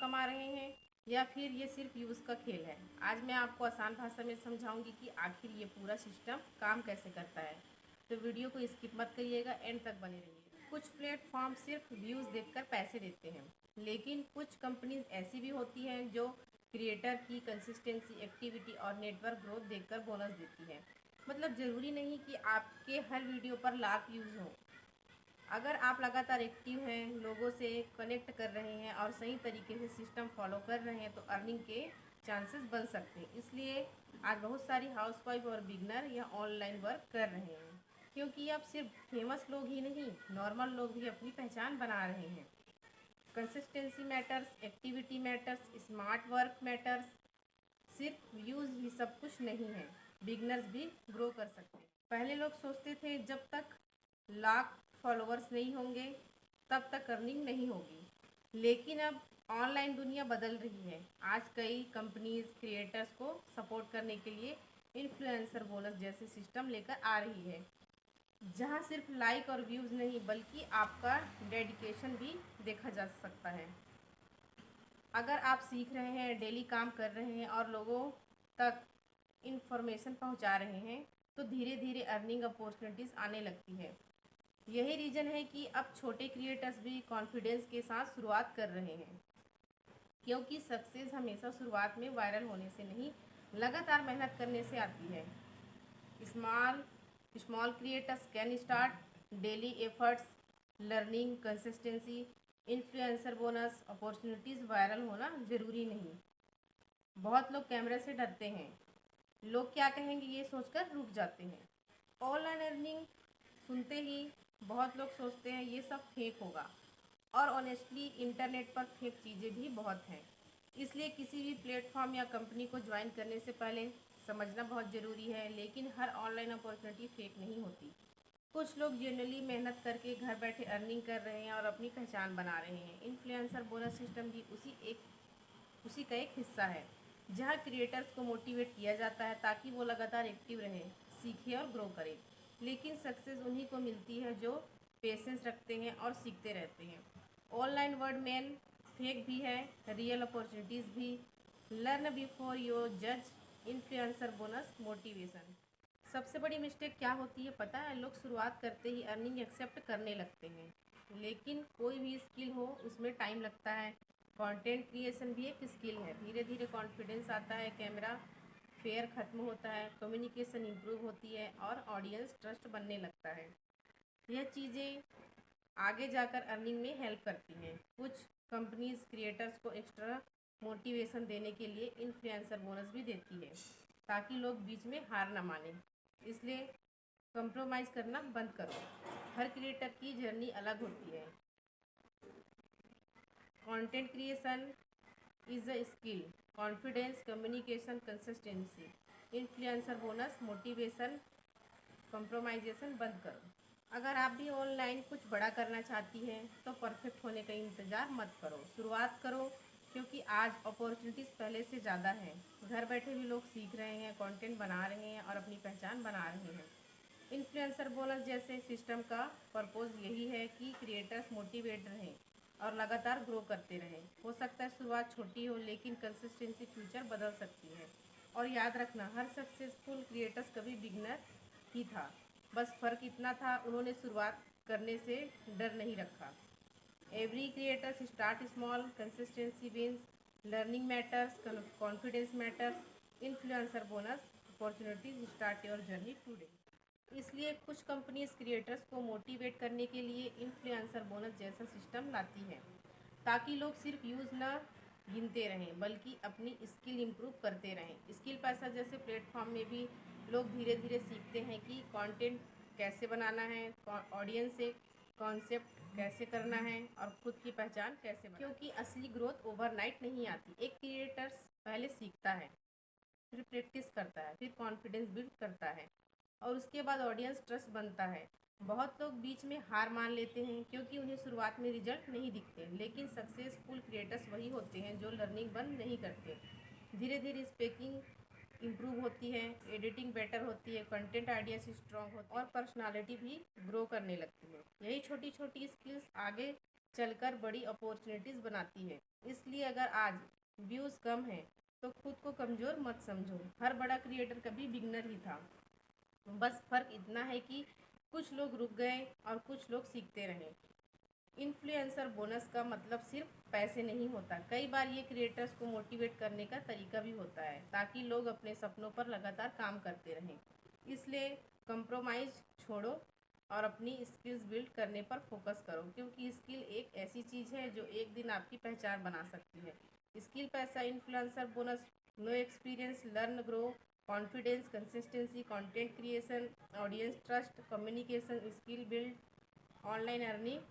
कमा रहे हैं या फिर ये सिर्फ यूज़ का खेल है। आज मैं आपको आसान भाषा में समझाऊंगी कि आखिर ये पूरा सिस्टम काम कैसे करता है। तो वीडियो को स्किप मत करिएगा, एंड तक बने रहिए। कुछ प्लेटफॉर्म सिर्फ व्यूज़ देखकर पैसे देते हैं, लेकिन कुछ कंपनीज ऐसी भी होती हैं जो क्रिएटर की कंसिस्टेंसी, एक्टिविटी और नेटवर्क ग्रोथ देखकर बोनस देती है। मतलब ज़रूरी नहीं कि आपके हर वीडियो पर लाख व्यूज़ हों। अगर आप लगातार एक्टिव हैं, लोगों से कनेक्ट कर रहे हैं और सही तरीके से सिस्टम फॉलो कर रहे हैं तो अर्निंग के चांसेस बन सकते हैं। इसलिए आज बहुत सारी हाउसवाइफ और बिगनर या ऑनलाइन वर्क कर रहे हैं, क्योंकि अब सिर्फ फेमस लोग ही नहीं, नॉर्मल लोग भी अपनी पहचान बना रहे हैं। Consistency matters, activity matters, smart work matters. सिर्फ व्यूज़ ही सब कुछ नहीं है, बिगनर्स भी ग्रो कर सकते हैं। पहले लोग सोचते थे जब तक लाख फॉलोअर्स नहीं होंगे तब तक अर्निंग नहीं होगी, लेकिन अब ऑनलाइन दुनिया बदल रही है। आज कई कंपनीज क्रिएटर्स को सपोर्ट करने के लिए इन्फ्लुएंसर बोनस जैसे सिस्टम लेकर आ रही है, जहां सिर्फ लाइक और व्यूज़ नहीं बल्कि आपका डेडिकेशन भी देखा जा सकता है। अगर आप सीख रहे हैं, डेली काम कर रहे हैं और लोगों तक इन्फॉर्मेशन पहुंचा रहे हैं तो धीरे धीरे अर्निंग अपॉर्चुनिटीज़ आने लगती है। यही रीज़न है कि अब छोटे क्रिएटर्स भी कॉन्फिडेंस के साथ शुरुआत कर रहे हैं, क्योंकि सक्सेस हमेशा शुरुआत में वायरल होने से नहीं, लगातार मेहनत करने से आती है। Small small creators can start, daily efforts, learning, consistency, influencer bonus, opportunities. Viral होना ज़रूरी नहीं। बहुत लोग कैमरे से डरते हैं, लोग क्या कहेंगे ये सोचकर रुक जाते हैं। ऑनलाइन अर्निंग सुनते ही बहुत लोग सोचते हैं ये सब फेक होगा, और ऑनेस्टली इंटरनेट पर फेक चीज़ें भी बहुत हैं। इसलिए किसी भी प्लेटफॉर्म या कंपनी को ज्वाइन करने से पहले समझना बहुत ज़रूरी है। लेकिन हर ऑनलाइन अपॉर्चुनिटी फेक नहीं होती। कुछ लोग जनरली मेहनत करके घर बैठे अर्निंग कर रहे हैं और अपनी पहचान बना रहे हैं। इन्फ्लुएंसर बोनस सिस्टम भी उसी का एक हिस्सा है, जहां क्रिएटर्स को मोटिवेट किया जाता है ताकि वो लगातार एक्टिव रहे, सीखे और ग्रो करें। लेकिन सक्सेस उन्हीं को मिलती है जो पेशेंस रखते हैं और सीखते रहते हैं। ऑनलाइन वर्ल्ड में फेक भी है, रियल अपॉर्चुनिटीज़ भी। लर्न बिफोर यू जज। Influencer bonus motivation. सबसे बड़ी मिस्टेक क्या होती है पता है? लोग शुरुआत करते ही अर्निंग एक्सेप्ट करने लगते हैं, लेकिन कोई भी स्किल हो उसमें टाइम लगता है। कंटेंट क्रिएशन भी एक स्किल है। धीरे धीरे कॉन्फिडेंस आता है, कैमरा फेयर ख़त्म होता है, कम्युनिकेशन इम्प्रूव होती है और ऑडियंस ट्रस्ट बनने लगता है। यह चीज़ें आगे जाकर अर्निंग में हेल्प करती हैं। कुछ कंपनीज क्रिएटर्स को एक्स्ट्रा मोटिवेशन देने के लिए इन्फ्लुएंसर बोनस भी देती है, ताकि लोग बीच में हार ना माने। इसलिए कंप्रोमाइज़ करना बंद करो। हर क्रिएटर की जर्नी अलग होती है। Content creation is a skill, confidence, communication, consistency. Influencer bonus motivation, compromisation बंद करो। अगर आप भी ऑनलाइन कुछ बड़ा करना चाहती हैं तो परफेक्ट होने का इंतज़ार मत करो, शुरुआत करो, क्योंकि आज अपॉर्चुनिटीज़ पहले से ज़्यादा हैं। घर बैठे भी लोग सीख रहे हैं, कंटेंट बना रहे हैं और अपनी पहचान बना रहे हैं। इन्फ्लुएंसर बोनस जैसे सिस्टम का पर्पज़ यही है कि क्रिएटर्स मोटिवेट रहें और लगातार ग्रो करते रहें। हो सकता है शुरुआत छोटी हो, लेकिन कंसिस्टेंसी फ्यूचर बदल सकती है। और याद रखना, हर सक्सेसफुल क्रिएटर्स कभी बिगनर ही था, बस फ़र्क इतना था उन्होंने शुरुआत करने से डर नहीं रखा। Every creators start small, consistency wins, learning matters, confidence matters, influencer bonus opportunities start your journey today. इसलिए कुछ कंपनीज क्रिएटर्स को मोटिवेट करने के लिए इन्फ्लुएंसर बोनस जैसा सिस्टम लाती है, ताकि लोग सिर्फ यूज़ न गिनते रहें बल्कि अपनी स्किल इम्प्रूव करते रहें। स्किल पैसा जैसे प्लेटफॉर्म में भी लोग धीरे धीरे सीखते हैं कि कंटेंट कैसे बनाना है, ऑडियंस से कॉन्सेप्ट कैसे करना है और खुद की पहचान कैसे बनाना, क्योंकि असली ग्रोथ ओवरनाइट नहीं आती। एक क्रिएटर्स पहले सीखता है, फिर प्रैक्टिस करता है, फिर कॉन्फिडेंस बिल्ड करता है और उसके बाद ऑडियंस ट्रस्ट बनता है। बहुत लोग बीच में हार मान लेते हैं क्योंकि उन्हें शुरुआत में रिजल्ट नहीं दिखते, लेकिन सक्सेसफुल क्रिएटर्स वही होते हैं जो लर्निंग बंद नहीं करते। धीरे धीरे स्पीकिंग इम्प्रूव होती है, एडिटिंग बेटर होती है, कंटेंट आइडियाज स्ट्रॉन्ग होते हैं और पर्सनालिटी भी ग्रो करने लगती है। यही छोटी छोटी स्किल्स आगे चलकर बड़ी अपॉर्चुनिटीज़ बनाती है। इसलिए अगर आज व्यूज़ कम हैं तो खुद को कमज़ोर मत समझो। हर बड़ा क्रिएटर कभी बिगनर ही था। बस फ़र्क इतना है कि कुछ लोग रुक गए और कुछ लोग सीखते रहे। इन्फ्लुएंसर बोनस का मतलब सिर्फ पैसे नहीं होता। कई बार ये क्रिएटर्स को मोटिवेट करने का तरीका भी होता है ताकि लोग अपने सपनों पर लगातार काम करते रहें। इसलिए कंप्रोमाइज़ छोड़ो और अपनी स्किल्स बिल्ड करने पर फोकस करो, क्योंकि स्किल एक ऐसी चीज़ है जो एक दिन आपकी पहचान बना सकती है। स्किल पैसा influencer bonus, no experience, learn grow, confidence, consistency, content creation, audience trust, communication skill build, online earning,